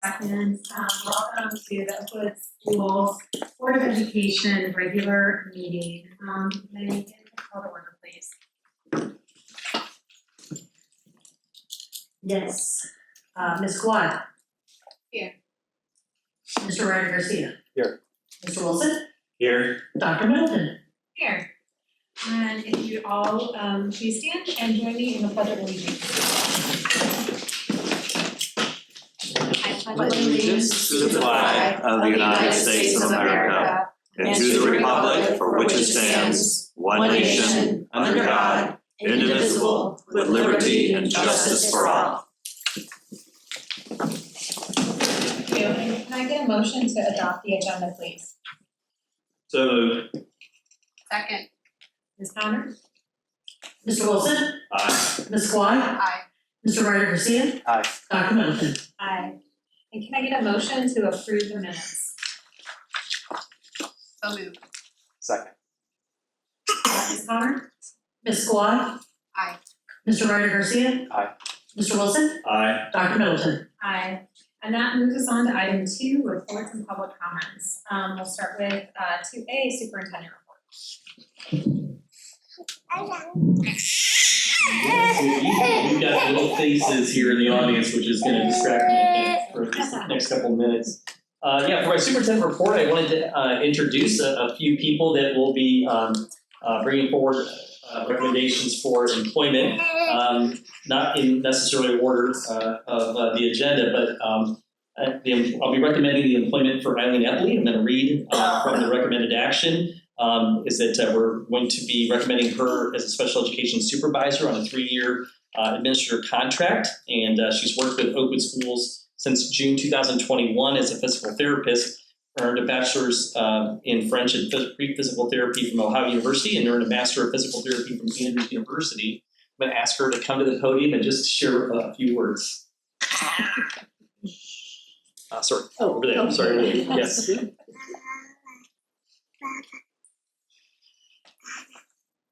Welcome to the Oakwood Schools Board of Education regular meeting. May I get a call to order, please? Yes. Ms. Kawhi. Here. Mr. Ryder Garcia. Here. Mr. Wilson. Here. Dr. Middleton. Here. And if you all please stand and join me in the pledge of allegiance. I pledge Allegiance to the flag of the United States of America and to the republic for which it stands, one nation, under God, indivisible, with liberty and justice for all. Thank you. And can I get a motion to adopt the agenda, please? So moved. Second. Ms. Connor? Mr. Wilson. Aye. Ms. Kawhi. Aye. Mr. Ryder Garcia. Aye. Dr. Middleton. Aye. And can I get a motion to approve the minutes? So moved. Second. Ms. Connor? Ms. Kawhi. Aye. Mr. Ryder Garcia. Aye. Mr. Wilson. Aye. Dr. Middleton. Aye. And that moves us on to item 2, reports and public comments. We'll start with 2A, superintendent report. You've got little faces here in the audience, which is gonna distract me, I think, for these next couple of minutes. For my superintendent report, I wanted to introduce a few people that will be bringing forward recommendations for employment, not in necessarily order of the agenda, but I'll be recommending the employment for Eileen Epley. I'm gonna read from the recommended action. Is that we're going to be recommending her as a special education supervisor on a 3-year administrator contract. And she's worked with Oakwood Schools since June 2021 as a physical therapist, earned a bachelor's in French and pre-physical therapy from Ohio University, and earned a master of physical therapy from Andrews University. I'm going to ask her to come to the podium and just share a few words. Sorry, over there, sorry, yes.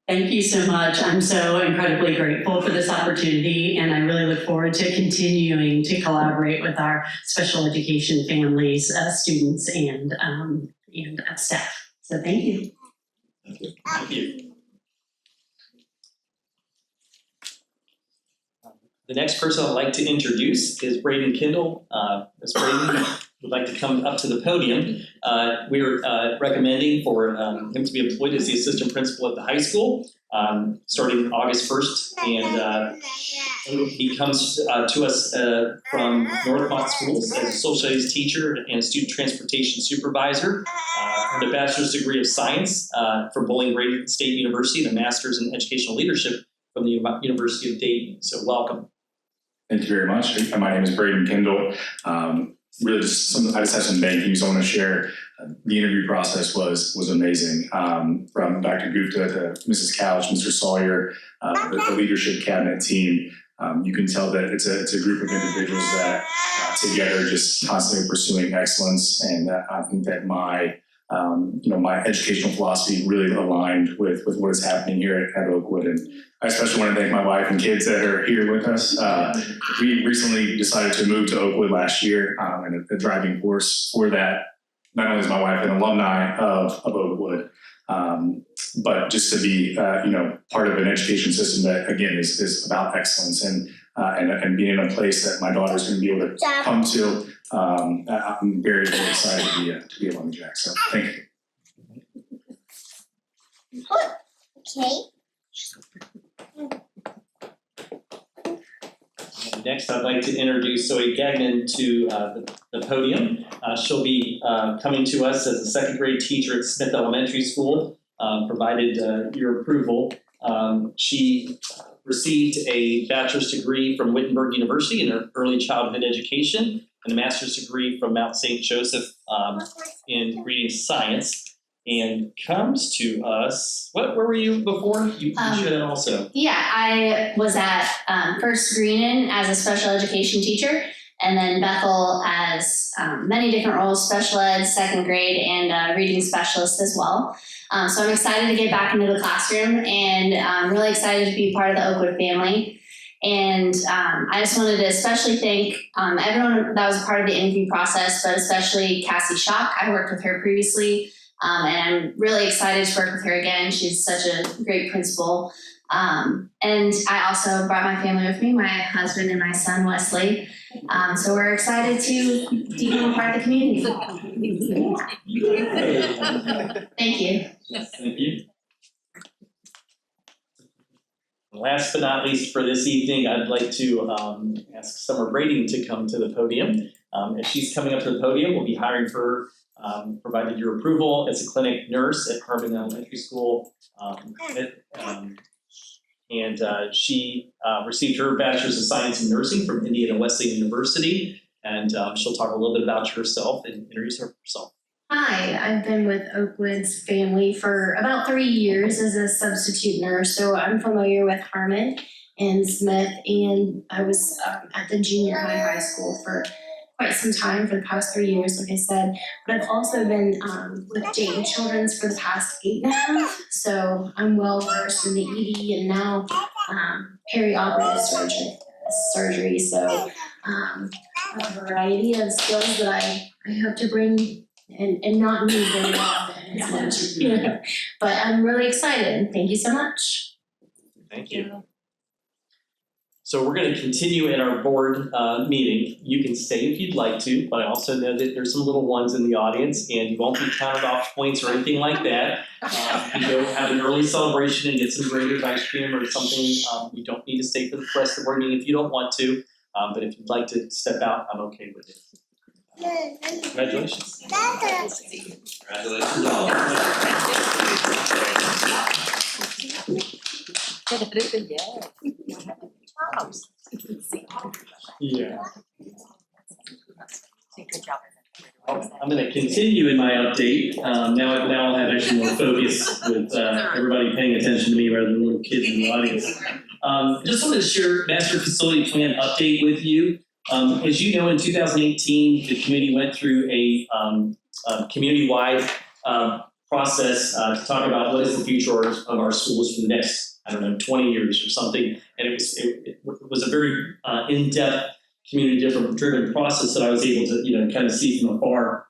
Thank you so much. I'm so incredibly grateful for this opportunity, and I really look forward to continuing to collaborate with our special education families, students, and staff. So thank you. Thank you. The next person I'd like to introduce is Braden Kindle. Ms. Braden would like to come up to the podium. We're recommending for him to be employed as the assistant principal at the high school starting August 1st. And he comes to us from Northmont Schools as a social studies teacher and student transportation supervisor. Earned a bachelor's degree of science from Bowling Green State University and a master's in educational leadership from the University of Dayton. So welcome. Thank you very much. My name is Braden Kindle. Really, I just have some thank yous I want to share. The interview process was amazing. From Dr. Gupta to Mrs. Couch, Mr. Sawyer, the leadership cabinet team. You can tell that it's a group of individuals that together just constantly pursuing excellence, and I think that my educational philosophy really aligned with what is happening here at Oakwood. And I especially want to thank my wife and kids that are here with us. We recently decided to move to Oakwood last year, and the driving force for that, not only is my wife an alumni of Oakwood, but just to be part of an education system that again is about excellence and being in a place that my daughter's going to be able to come to. I'm very, very excited to be a lumberjack. So thank you. Okay. Next, I'd like to introduce Zoe Gagnon to the podium. She'll be coming to us as a second grade teacher at Smith Elementary School, provided your approval. She received a bachelor's degree from Wittenberg University in early childhood education and a master's degree from Mount St. Joseph in reading science. And comes to us, where were you before? You should have also. Yeah, I was at first Greenon as a special education teacher, and then Bethel as many different roles, special ed, second grade, and reading specialist as well. So I'm excited to get back into the classroom, and I'm really excited to be part of the Oakwood family. And I just wanted to especially thank everyone that was a part of the interview process, but especially Cassie Schock. I worked with her previously, and I'm really excited to work with her again. She's such a great principal. And I also brought my family with me, my husband and my son, Wesley. So we're excited to become a part of the community. Thank you. Thank you. Last but not least for this evening, I'd like to ask Summer Brady to come to the podium. As she's coming up to the podium, we'll be hiring her, provided your approval, as a clinic nurse at Harmon Elementary School. She received her Bachelor's of Science in Nursing from Indiana Wesleyan University, and she'll talk a little bit about herself and introduce herself. Hi, I've been with Oakwoods family for about 3 years as a substitute nurse, so I'm familiar with Harmon and Smith, and I was at the junior high school for quite some time for the past 3 years, like I said, but I've also been with Dayton Children's for the past 8.5, so I'm well versed in the ED and now perioperative surgery, so a variety of skills that I hope to bring and not need very often as much. But I'm really excited. Thank you so much. Thank you. So we're going to continue in our board meeting. You can stay if you'd like to, but I also know that there's some little ones in the audience and you won't be counted off points or anything like that. You go have an early celebration and get some Graeter's ice cream or something. You don't need to stay for the rest of the board meeting if you don't want to, but if you'd like to step out, I'm okay with it. Congratulations. Congratulations all. Yeah. I'm going to continue in my update. Now I'll have actually more focus with everybody paying attention to me rather than little kids in the audience. Just wanted to share master facility plan update with you. As you know, in 2018, the committee went through a community-wide process to talk about what is the future of our schools for the next, 20 years or something. And it was a very in-depth, community-driven process that I was able to, kind of see from afar.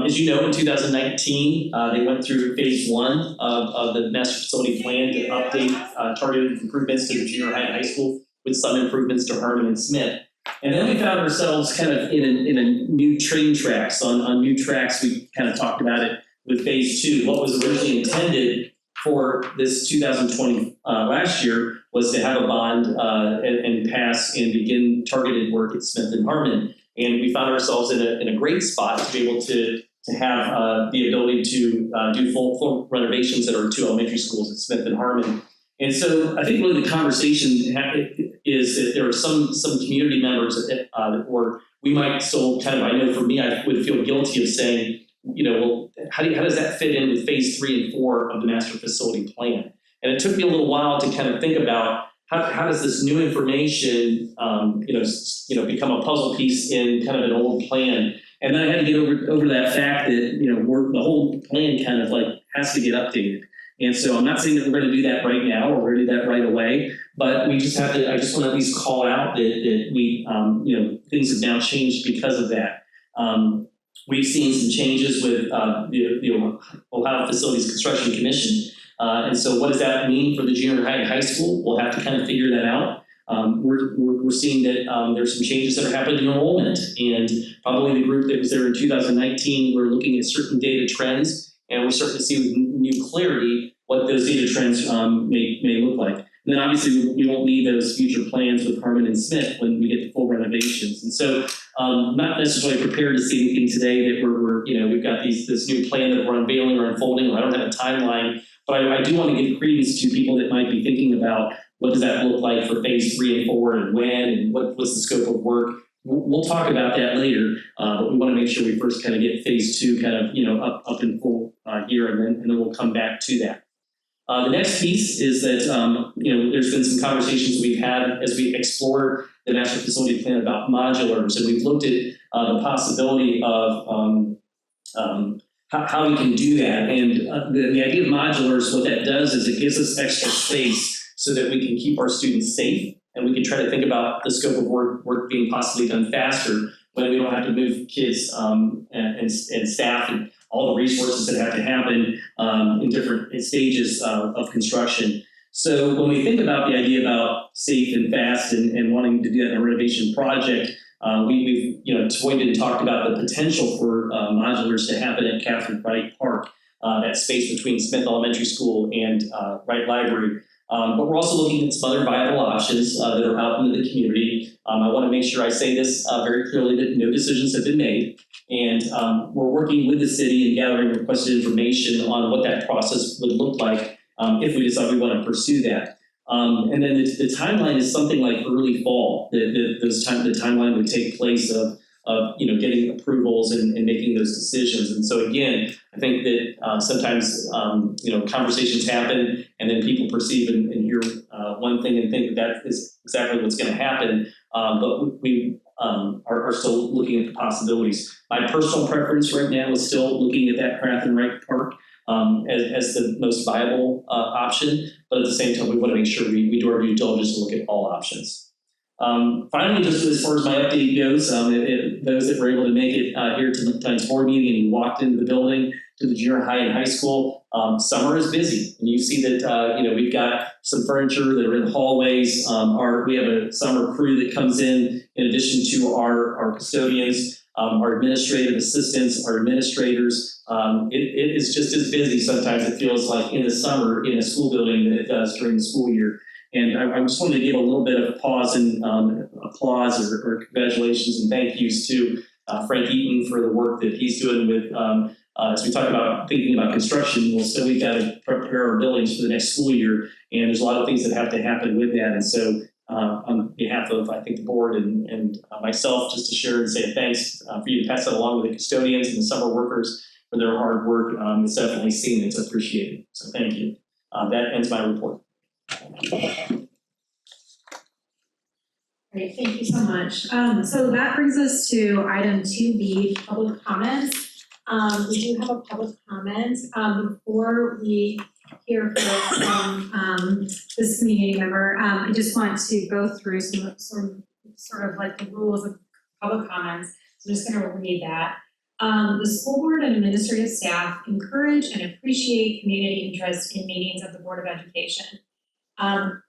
As you know, in 2019, they went through phase 1 of the master facility plan to update targeted improvements to the junior high and high school with some improvements to Harmon and Smith. And then we found ourselves kind of in a new train tracks. On new tracks, we kind of talked about it with phase 2. What was originally intended for this 2020 last year was to have a bond and pass and begin targeted work at Smith and Harmon. And we found ourselves in a great spot to be able to have the ability to do full renovations at our 2 elementary schools at Smith and Harmon. And so I think really the conversation is that there are some community members that were, we might still kind of, I know for me, I would feel guilty of saying, well, how does that fit in with phase 3 and 4 of the master facility plan? And it took me a little while to kind of think about how does this new information, become a puzzle piece in kind of an old plan. And then I had to get over that fact that, the whole plan kind of like has to get updated. And so I'm not saying that we're going to do that right now or we're going to do that right away, but we just have to, I just want to at least call out that we, things have now changed because of that. We've seen some changes with the Ohio Facilities Construction Commission. And so what does that mean for the junior high and high school? We'll have to kind of figure that out. We're seeing that there's some changes that are happening in enrollment, and probably the group that was there in 2019, we're looking at certain data trends, and we're starting to see with new clarity what those data trends may look like. And then obviously we won't need those future plans with Harmon and Smith when we get to full renovations. And so not necessarily prepared to see anything today that we've got this new plan that we're unveiling or unfolding, or I don't have a timeline, but I do want to give credence to people that might be thinking about what does that look like for phase 3 and 4 and when and what's the scope of work. We'll talk about that later, but we want to make sure we first kind of get phase 2 kind of up in full here, and then we'll come back to that. The next piece is that there's been some conversations we've had as we explore the master facility plan about modulars, and we've looked at the possibility of how we can do that. And the idea of modulars, what that does is it gives us extra space so that we can keep our students safe and we can try to think about the scope of work being possibly done faster when we don't have to move kids and staff and all the resources that have to happen in different stages of construction. So when we think about the idea about safe and fast and wanting to do that in a renovation project, we've toyed and talked about the potential for modulars to happen at Catherine Wright Park, that space between Smith Elementary School and Wright Library. But we're also looking at some other viable options that are out into the community. I want to make sure I say this very clearly, that no decisions have been made. And we're working with the city and gathering requested information on what that process would look like if we decide we want to pursue that. And then the timeline is something like early fall. The timeline would take place of getting approvals and making those decisions. And so again, I think that sometimes conversations happen and then people perceive and hear one thing and think that is exactly what's going to happen. But we are still looking at the possibilities. My personal preference right now is still looking at that Catherine Wright Park as the most viable option. But at the same time, we want to make sure we do our due diligence and look at all options. Finally, just as far as my update goes, those that were able to make it here to tonight's board meeting and you walked into the building to the junior high and high school, summer is busy. And you see that we've got some furniture that are in the hallways. We have a summer crew that comes in addition to our custodians, our administrative assistants, our administrators. It is just as busy sometimes, it feels like, in the summer in a school building than it does during the school year. And I just wanted to give a little bit of pause and applause or congratulations and thank yous to Frank Eaton for the work that he's doing with, as we talk about thinking about construction, well, so we've got to prepare our buildings for the next school year. And there's a lot of things that have to happen with that. And so on behalf of, I think, the board and myself, just to share and say thanks for you to pass that along with the custodians and the summer workers for their hard work. It's definitely seen, it's appreciated. So thank you. That ends my report. Great, thank you so much. So that brings us to item 2B, public comments. We do have a public comment. Before we hear from this community member, I just want to go through some sort of like the rules of public comments. So I'm just going to read that. The school board and administrative staff encourage and appreciate community interest in meetings of the Board of Education.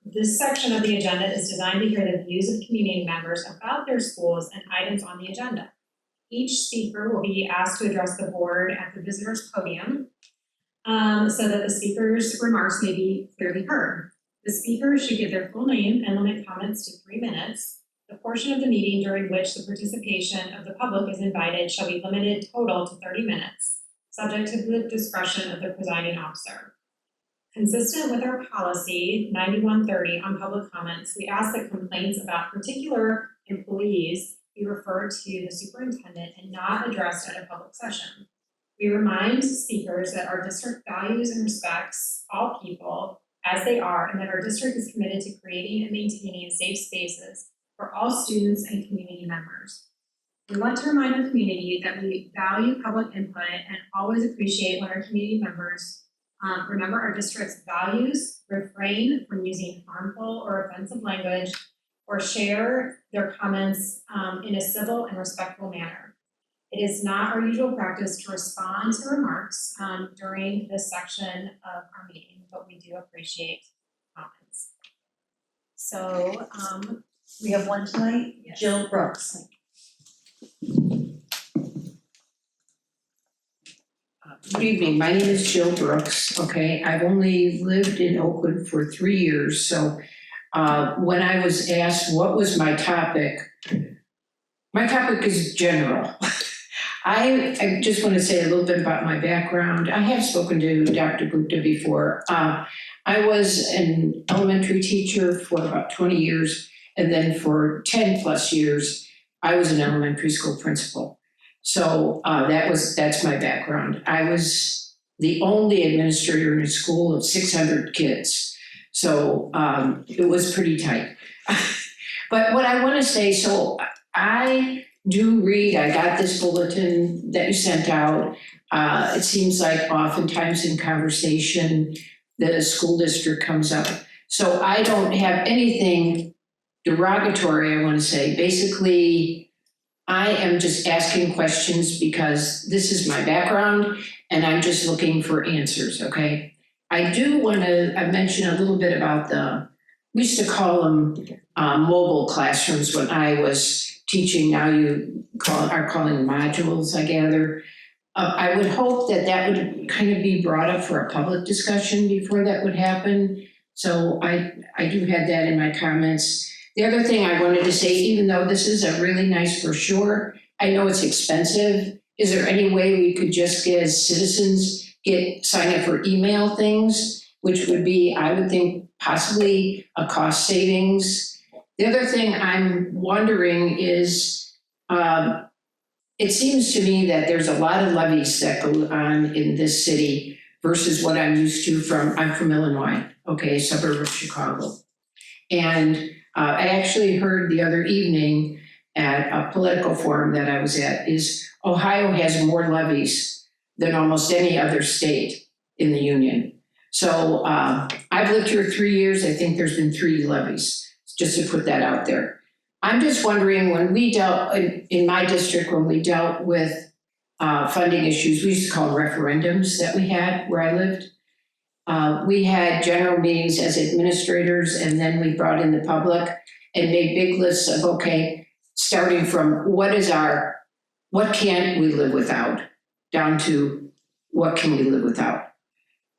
This section of the agenda is designed to hear the views of community members about their schools and items on the agenda. Each speaker will be asked to address the board at the visitors podium so that the speaker's remarks may be clearly heard. The speaker should give their full name and limit comments to 3 minutes. The portion of the meeting during which the participation of the public is invited shall be limited total to 30 minutes, subject to the discretion of the presiding officer. Consistent with our policy 9130 on public comments, we ask that complaints about particular employees be referred to the superintendent and not addressed at a public session. We remind speakers that our district values and respects all people as they are, and that our district is committed to creating and maintaining safe spaces for all students and community members. We want to remind our community that we value public input and always appreciate when our community members remember our district's values, refrain from using harmful or offensive language, or share their comments in a civil and respectful manner. It is not our usual practice to respond to remarks during this section of our meeting, but we do appreciate comments. So We have one tonight, Yes. Jill Brooks. Good evening, my name is Jill Brooks, okay, I've only lived in Oakwood for 3 years, so when I was asked what was my topic is general. I just want to say a little bit about my background. I have spoken to Dr. Gupta before. I was an elementary teacher for about 20 years, and then for 10 plus years, I was an elementary school principal. So that's my background. I was the only administrator in a school of 600 kids. So it was pretty tight. But what I want to say, so I do read, I got this bulletin that you sent out. It seems like oftentimes in conversation, the school district comes up. So I don't have anything derogatory, I want to say. Basically, I am just asking questions because this is my background and I'm just looking for answers, okay? I do want to mention a little bit about we used to call them mobile classrooms when I was teaching. Now you are calling modules, I gather. I would hope that would kind of be brought up for a public discussion before that would happen. So I do have that in my comments. The other thing I wanted to say, even though this is a really nice brochure, I know it's expensive. Is there any way we could just get, as citizens, sign up for email things, which would be, I would think, possibly a cost savings? The other thing I'm wondering is, it seems to me that there's a lot of levies that go on in this city versus what I'm used to I'm from Illinois, okay, suburb of Chicago. And I actually heard the other evening at a political forum that I was at is Ohio has more levies than almost any other state in the union. So I've lived here 3 years. I think there's been 3 levies, just to put that out there. I'm just wondering, when we dealt, in my district, when we dealt with funding issues, we used to call referendums that we had where I lived. We had general meetings as administrators, and then we brought in the public and made big lists of, okay, starting from what can't we live without, down to what can we live without,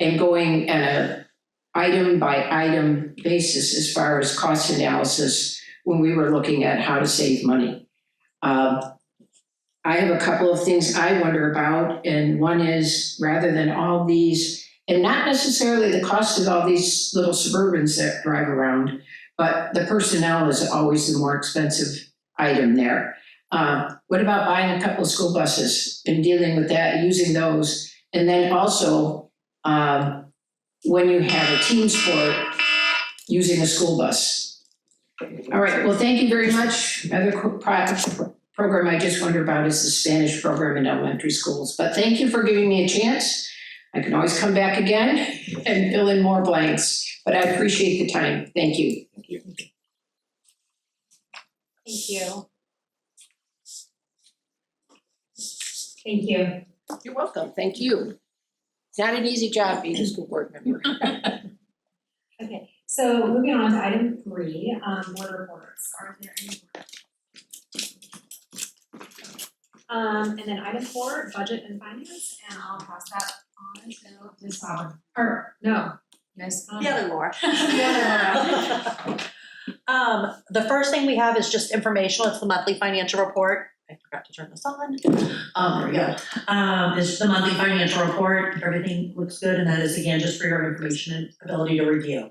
and going at a item by item basis as far as cost analysis when we were looking at how to save money. I have a couple of things I wonder about, and one is, rather than all these, and not necessarily the cost of all these little Suburbans that drive around, but the personnel is always the more expensive item there. What about buying a couple of school buses and dealing with that, using those? And then also, when you have a team sport, using a school bus. All right, well, thank you very much. Another program I just wonder about is the Spanish program in elementary schools. But thank you for giving me a chance. I can always come back again and fill in more blanks, but I appreciate the time. Thank you. Thank you. Thank you. You're welcome. Thank you. It's not an easy job being a school board member. Okay, so moving on to item 3, board reports. Are there any? And then item 4, budget and finance, and I'll pass that on to Ms. Sauber. Or, no, Ms. The other Laura. The other The first thing we have is just informational. It's the monthly financial report. I forgot to turn this on. There we go. It's the monthly financial report. Everything looks good, and that is again just for your information and ability to review.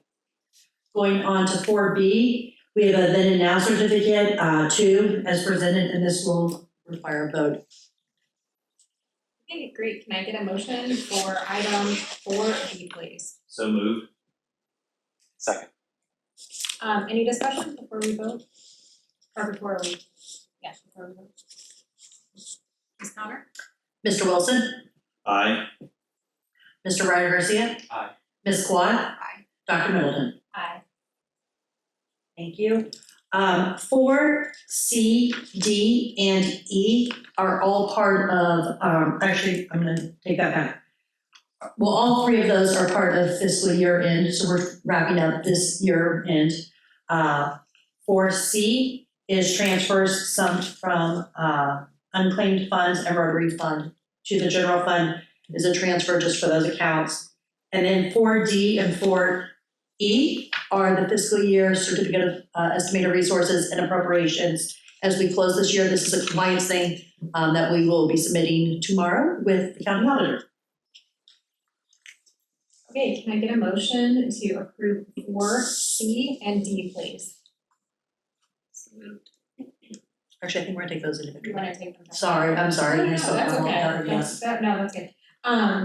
Going on to 4B, we have a then and now certificate, 2 as presented, and this will require a vote. Okay, great. Can I get a motion for item 4B, please? So moved. Second. Any discussion before we vote? Or before we, before we vote? Ms. Connor? Mr. Wilson, Aye. Mr. Ryder Garcia. Aye. Ms. Quad. Aye. Dr. Middleton. Aye. Thank you. 4, C, D, and E are all part of, actually, I'm gonna take that back. Well, all 3 of those are part of fiscal year end, so we're wrapping up this year end. 4C is transfers some from unclaimed funds and Rotary Fund to the general fund, is a transfer just for those accounts. And then 4D and 4E are the fiscal year certificate of estimated resources and appropriations. As we close this year, this is a compliance thing that we will be submitting tomorrow with the county auditor. Okay, can I get a motion to approve 4C and D, please? Actually, I think we're gonna take those You individually. wanna take them? Sorry, I'm sorry. No, I spoke that's out okay. loud, yes. That's good.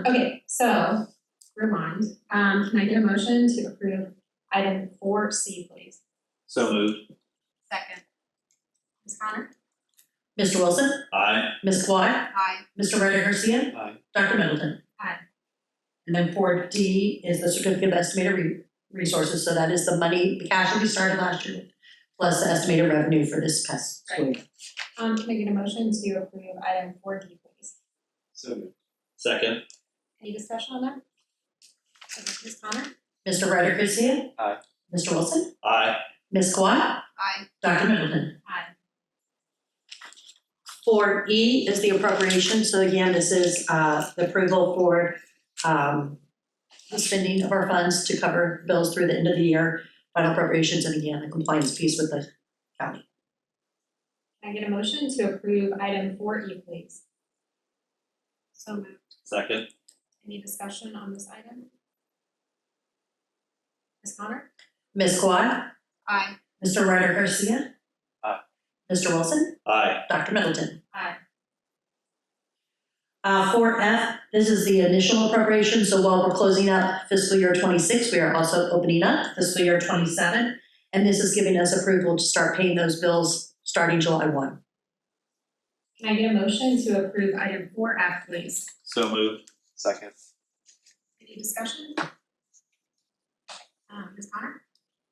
Okay, so, rewind. Can I get a motion to approve item 4C, please? So moved. Second. Ms. Connor? Mr. Wilson, Aye. Ms. Quad, Aye. Mr. Ryder Garcia. Aye. Dr. Middleton. Aye. And then 4D is the certificate of estimated resources, so that is the money, the cash that we started last year plus the estimated revenue for this past school year. Can I get a motion to approve item 4D, please? So moved. Second. Any discussion on that? Okay, Ms. Connor? Mr. Ryder Christia? Aye. Mr. Wilson? Aye. Ms. Kawhi? Aye. Dr. Middleton? Aye. 4E is the appropriation, so again, this is the approval for the spending of our funds to cover bills through the end of the year, final appropriations, and again, the compliance piece with the county. Can I get a motion to approve item 4E, please? So moved. Second. Any discussion on this item? Ms. Connor? Ms. Kawhi? Aye. Mr. Ryder Garcia? Aye. Mr. Wilson? Aye. Dr. Middleton? Aye. 4F, this is the initial appropriation, so while we're closing up fiscal year 26, we are also opening up fiscal year 27, and this is giving us approval to start paying those bills starting July 1. Can I get a motion to approve item 4F, please? So moved. Second. Any discussion? Ms. Connor?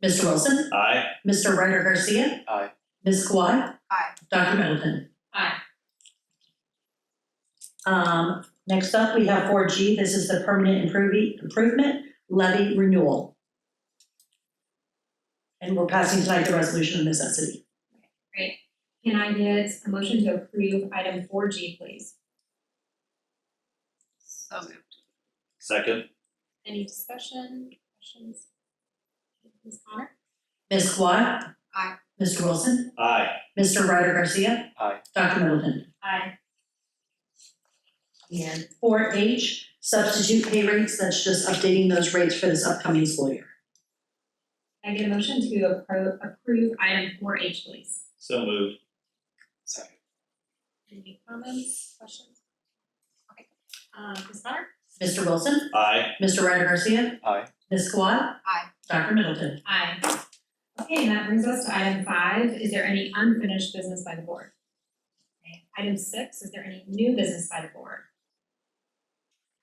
Mr. Wilson? Aye. Mr. Ryder Garcia? Aye. Ms. Kawhi? Aye. Dr. Middleton? Aye. Next up, we have 4G. This is the permanent improvement levy renewal. And we're passing tonight the resolution of necessity. Great. Can I get a motion to approve item 4G, please? So moved. Second. Any discussion, questions? Ms. Connor? Ms. Kawhi? Aye. Mr. Wilson? Aye. Mr. Ryder Garcia? Aye. Dr. Middleton? Aye. And 4H, substitute pay rates, that's just updating those rates for this upcoming school year. Can I get a motion to approve item 4H, please? So moved. Second. Any comments, questions? Okay. Ms. Connor? Mr. Wilson? Aye. Mr. Ryder Garcia? Aye. Ms. Kawhi? Aye. Dr. Middleton? Aye. Okay, and that brings us to item 5. Is there any unfinished business by the board? Okay. Item 6, is there any new business by the board?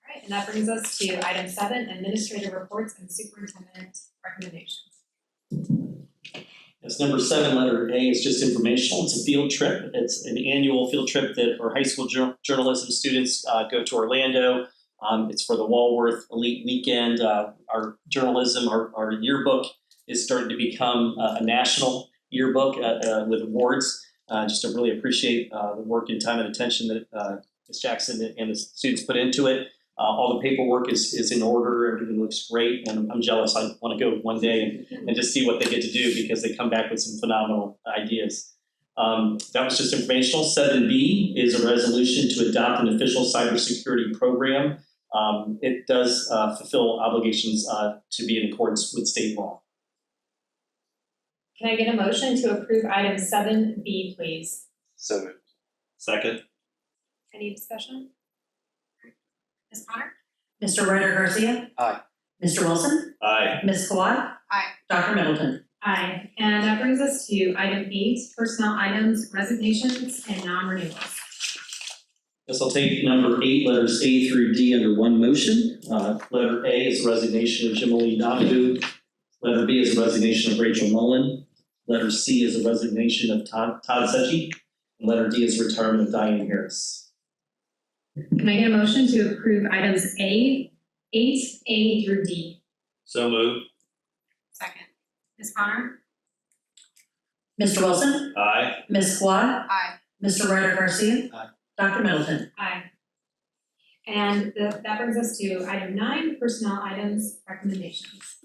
All right, and that brings us to item 7, administrative reports and superintendent recommendations. Yes, number 7, letter A is just informational. It's a field trip. It's an annual field trip that our high school journalism students go to Orlando. It's for the Walworth Elite Weekend. Our journalism, our yearbook is starting to become a national yearbook with awards. Just to really appreciate the work and time and attention that Ms. Jackson and the students put into it. All the paperwork is in order, everything looks great, and I'm jealous. I want to go one day and just see what they get to do because they come back with some phenomenal ideas. That was just informational. 7B is a resolution to adopt an official cybersecurity program. It does fulfill obligations to be in accordance with state law. Can I get a motion to approve item 7B, please? So moved. Second. Any discussion? Ms. Connor? Mr. Ryder Garcia? Aye. Mr. Wilson? Aye. Ms. Kawhi? Aye. Dr. Middleton? Aye. And that brings us to item 8, personnel items, resignations, and non-renewals. Yes, I'll take number 8, letters A through D under one motion. Letter A is the resignation of Jimmy Donahue. Letter B is the resignation of Rachel Mullen. Letter C is the resignation of Todd Secchi. And letter D is the retirement of Diane Harris. Can I get a motion to approve items 8A through D? So moved. Second. Ms. Connor? Mr. Wilson? Aye. Ms. Kawhi? Aye. Mr. Ryder Garcia? Aye. Dr. Middleton? Aye. And that brings us to item 9, personnel items, recommendations.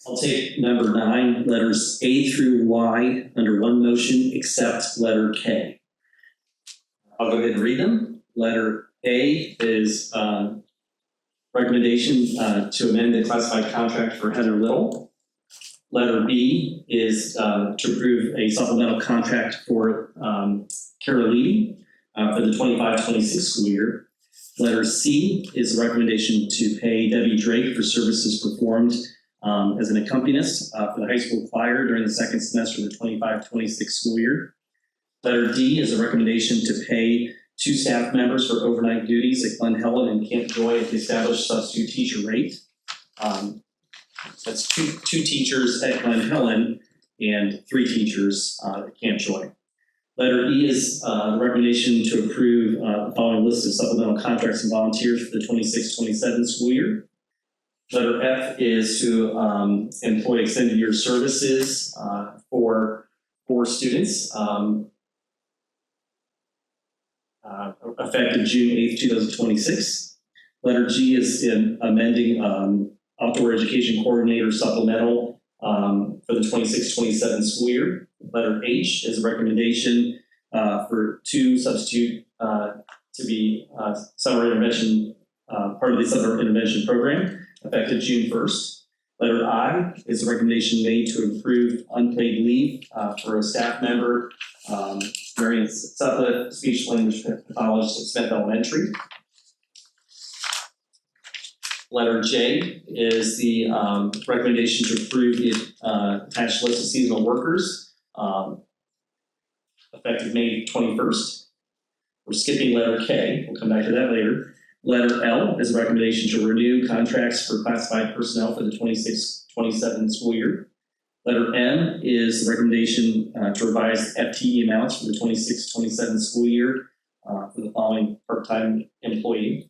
I'll take number 9, letters A through Y under one motion, except letter K. I'll go ahead and read them. Letter A is recommendation to amend the classified contract for Heather Little. Letter B is to approve a supplemental contract for Kara Lee for the 25-26 school year. Letter C is a recommendation to pay Debbie Drake for services performed as an accompanist for the high school choir during the second semester of the 25-26 school year. Letter D is a recommendation to pay 2 staff members for overnight duties at Glen Helen and Camp Joy at the established substitute teacher rate. That's two teachers at Glen Helen and 3 teachers at Camp Joy. Letter E is the recommendation to approve the following list of supplemental contracts and volunteers for the 26-27 school year. Letter F is to employ extended year services for 4 students effective June 8th, 2026. Letter G is in amending outdoor education coordinator supplemental for the 26-27 school year. Letter H is a recommendation for 2 substitute to be summer intervention, part of the summer intervention program, effective June 1st. Letter I is a recommendation made to improve unpaid leave for a staff member, Marion Sutliff, speech language pathologist at Smith Elementary. Letter J is the recommendation to approve the attached list of seasonal workers, effective May 21st. We're skipping letter K, we'll come back to that later. Letter L is a recommendation to renew contracts for classified personnel for the 26-27 school year. Letter M is the recommendation to revise FTE amounts for the 26-27 school year for the following part-time employee.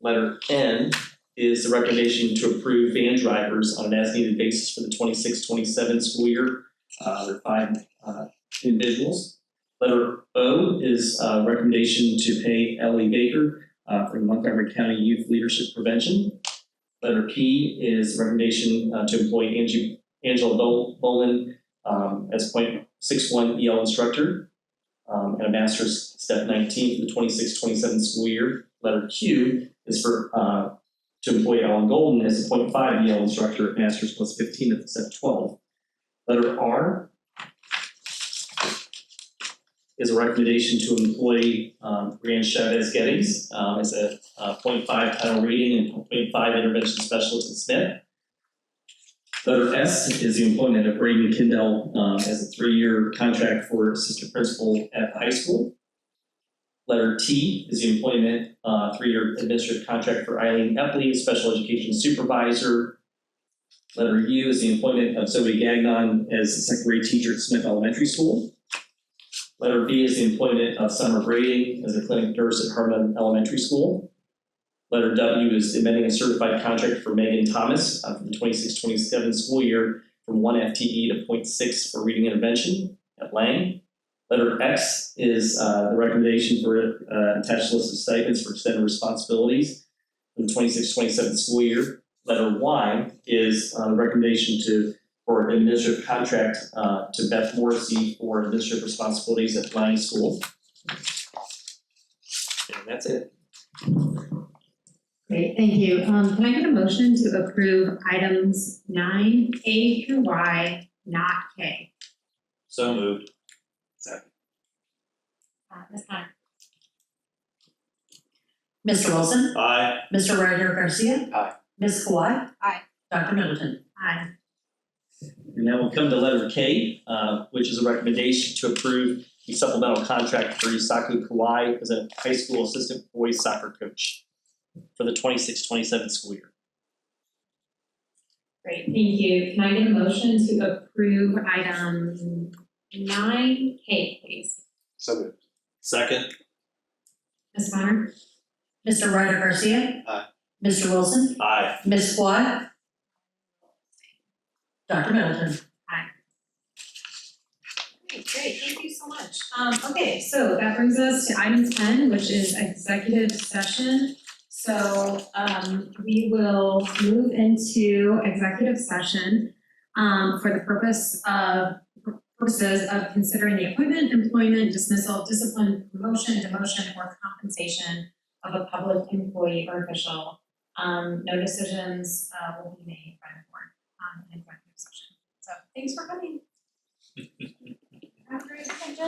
Letter N is the recommendation to approve van drivers on an as-needed basis for the 26-27 school year. There are 5 individuals. Letter O is a recommendation to pay Ellie Baker from Montgomery County Youth Leadership Prevention. Letter P is a recommendation to employ Angela Bolin as .61 EL instructor and a master's step 19 for the 26-27 school year. Letter Q is for to employ Alan Golden as a .5 EL instructor at master's plus 15 at step 12. Letter R is a recommendation to employ Brianne Chavez Gettings as a .5 title rating and .5 intervention specialist at Smith. Letter S is the employment of Braden Kindell as a 3-year contract for assistant principal at the high school. Letter T is the employment 3-year administrative contract for Eileen Epley, special education supervisor. Letter U is the employment of Zoe Gagnon as a second grade teacher at Smith Elementary School. Letter B is the employment of Summer Brading as a clinic nurse at Harmon Elementary School. Letter W is amending a certified contract for Megan Thomas for the 26-27 school year from 1 FTE to .6 for reading intervention at Lang. Letter X is the recommendation for attached list of stipends for extended responsibilities for the 26-27 school year. Letter Y is the recommendation for an administrative contract to Beth Morrissey for administrative responsibilities at Lang School. And that's it. Great, thank you. Can I get a motion to approve items 9A through Y, not K? So moved. Ms. Connor? Mr. Wilson? Aye. Mr. Ryder Garcia? Aye. Ms. Kawhi? Aye. Dr. Middleton? Aye. And now we'll come to letter K, which is a recommendation to approve the supplemental contract for Yusaku Kawai as a high school assistant boys soccer coach for the 26-27 school year. Great, thank you. Can I get a motion to approve item 9K, please? So moved. Second. Ms. Connor? Mr. Ryder Garcia? Aye. Mr. Wilson? Aye. Ms. Kawhi? Dr. Middleton? Great, thank you so much. Okay, so that brings us to item 10, which is executive session. So we will move into executive session for the purposes of considering the appointment, employment, dismissal, discipline, promotion, demotion, or compensation of a public employee or official. No decisions will be made by the board in executive session. So thanks for coming. Have a great weekend, Jen.